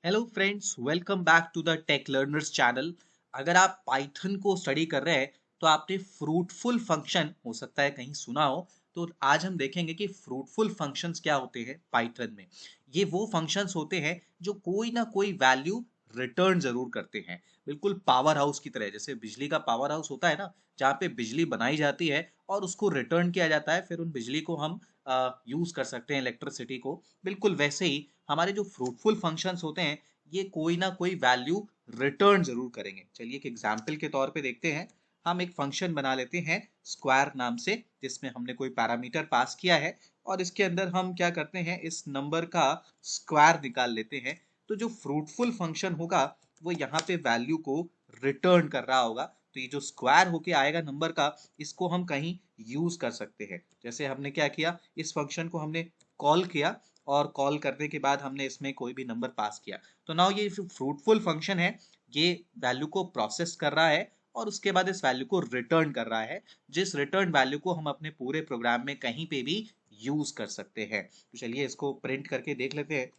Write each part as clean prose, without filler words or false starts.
Hello friends, welcome back to the tech learners channel. अगर आप Python को study कर रहे हैं तो आपने फ्रूटफुल फंक्शन हो सकता है कहीं सुना हो। तो आज हम देखेंगे कि फ्रूटफुल फंक्शंस क्या होते हैं पाइथन में। ये वो फंक्शंस होते हैं जो कोई ना कोई वैल्यू रिटर्न जरूर करते हैं, बिल्कुल पावर हाउस की तरह। जैसे बिजली का पावर हाउस होता है ना, जहाँ पे बिजली बनाई जाती है और उसको रिटर्न किया जाता है, फिर उन बिजली को हम यूज कर सकते हैं, इलेक्ट्रिसिटी को। बिल्कुल वैसे ही हमारे जो फ्रूटफुल फंक्शंस होते हैं, ये कोई ना कोई वैल्यू रिटर्न जरूर करेंगे। चलिए एक एग्जाम्पल के तौर पे देखते हैं। हम एक फंक्शन बना लेते हैं स्क्वायर नाम से, जिसमें हमने कोई पैरामीटर पास किया है और इसके अंदर हम क्या करते हैं, इस नंबर का स्क्वायर निकाल लेते हैं। तो जो फ्रूटफुल फंक्शन होगा वो यहाँ पे वैल्यू को रिटर्न कर रहा होगा। तो ये जो स्क्वायर होके आएगा नंबर का, इसको हम कहीं यूज कर सकते हैं। जैसे हमने क्या किया, इस फंक्शन को हमने कॉल किया और कॉल करने के बाद हमने इसमें कोई भी नंबर पास किया। तो नाउ ये फ्रूटफुल फंक्शन है, ये वैल्यू को प्रोसेस कर रहा है और उसके बाद इस वैल्यू को रिटर्न कर रहा है, जिस रिटर्न वैल्यू को हम अपने पूरे प्रोग्राम में कहीं पे भी यूज कर सकते हैं। तो चलिए इसको प्रिंट करके देख लेते हैं।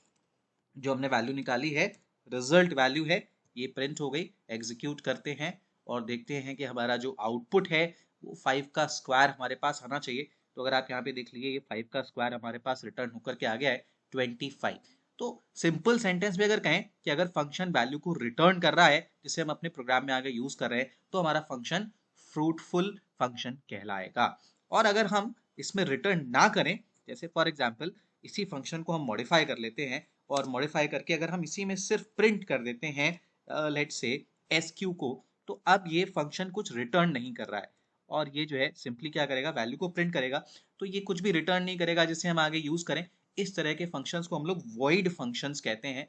जो हमने वैल्यू निकाली है, रिजल्ट वैल्यू है, ये प्रिंट हो गई। एग्जीक्यूट करते हैं और देखते हैं कि हमारा जो आउटपुट है वो 5 का स्क्वायर हमारे पास आना चाहिए। तो अगर आप यहाँ पे देख लीजिए, ये 5 का स्क्वायर हमारे पास रिटर्न होकर के आ गया है 25। तो सिंपल सेंटेंस में अगर कहें कि अगर फंक्शन वैल्यू को रिटर्न कर रहा है जिसे हम अपने प्रोग्राम में आगे यूज कर रहे हैं, तो हमारा फंक्शन फ्रूटफुल फंक्शन कहलाएगा। और अगर हम इसमें रिटर्न ना करें, जैसे फॉर एग्जाम्पल इसी फंक्शन को हम मॉडिफाई कर लेते हैं और मॉडिफाई करके अगर हम इसी में सिर्फ प्रिंट कर देते हैं लेट्स से SQ को, तो अब ये फंक्शन कुछ रिटर्न नहीं कर रहा है और ये जो है सिंपली क्या करेगा, वैल्यू को प्रिंट करेगा। तो ये कुछ भी रिटर्न नहीं करेगा जिसे हम आगे यूज करें। इस तरह के फंक्शंस को हम लोग वॉइड फंक्शंस कहते हैं।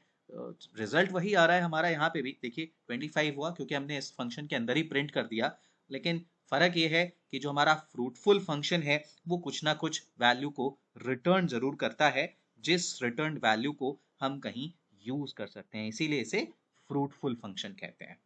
रिजल्ट वही आ रहा है हमारा, यहाँ पे भी देखिए 25 हुआ क्योंकि हमने इस फंक्शन के अंदर ही प्रिंट कर दिया। लेकिन फर्क ये है कि जो हमारा फ्रूटफुल फंक्शन है वो कुछ ना कुछ वैल्यू को रिटर्न जरूर करता है, जिस रिटर्न वैल्यू को हम कहीं यूज कर सकते हैं, इसीलिए इसे फ्रूटफुल फंक्शन कहते हैं।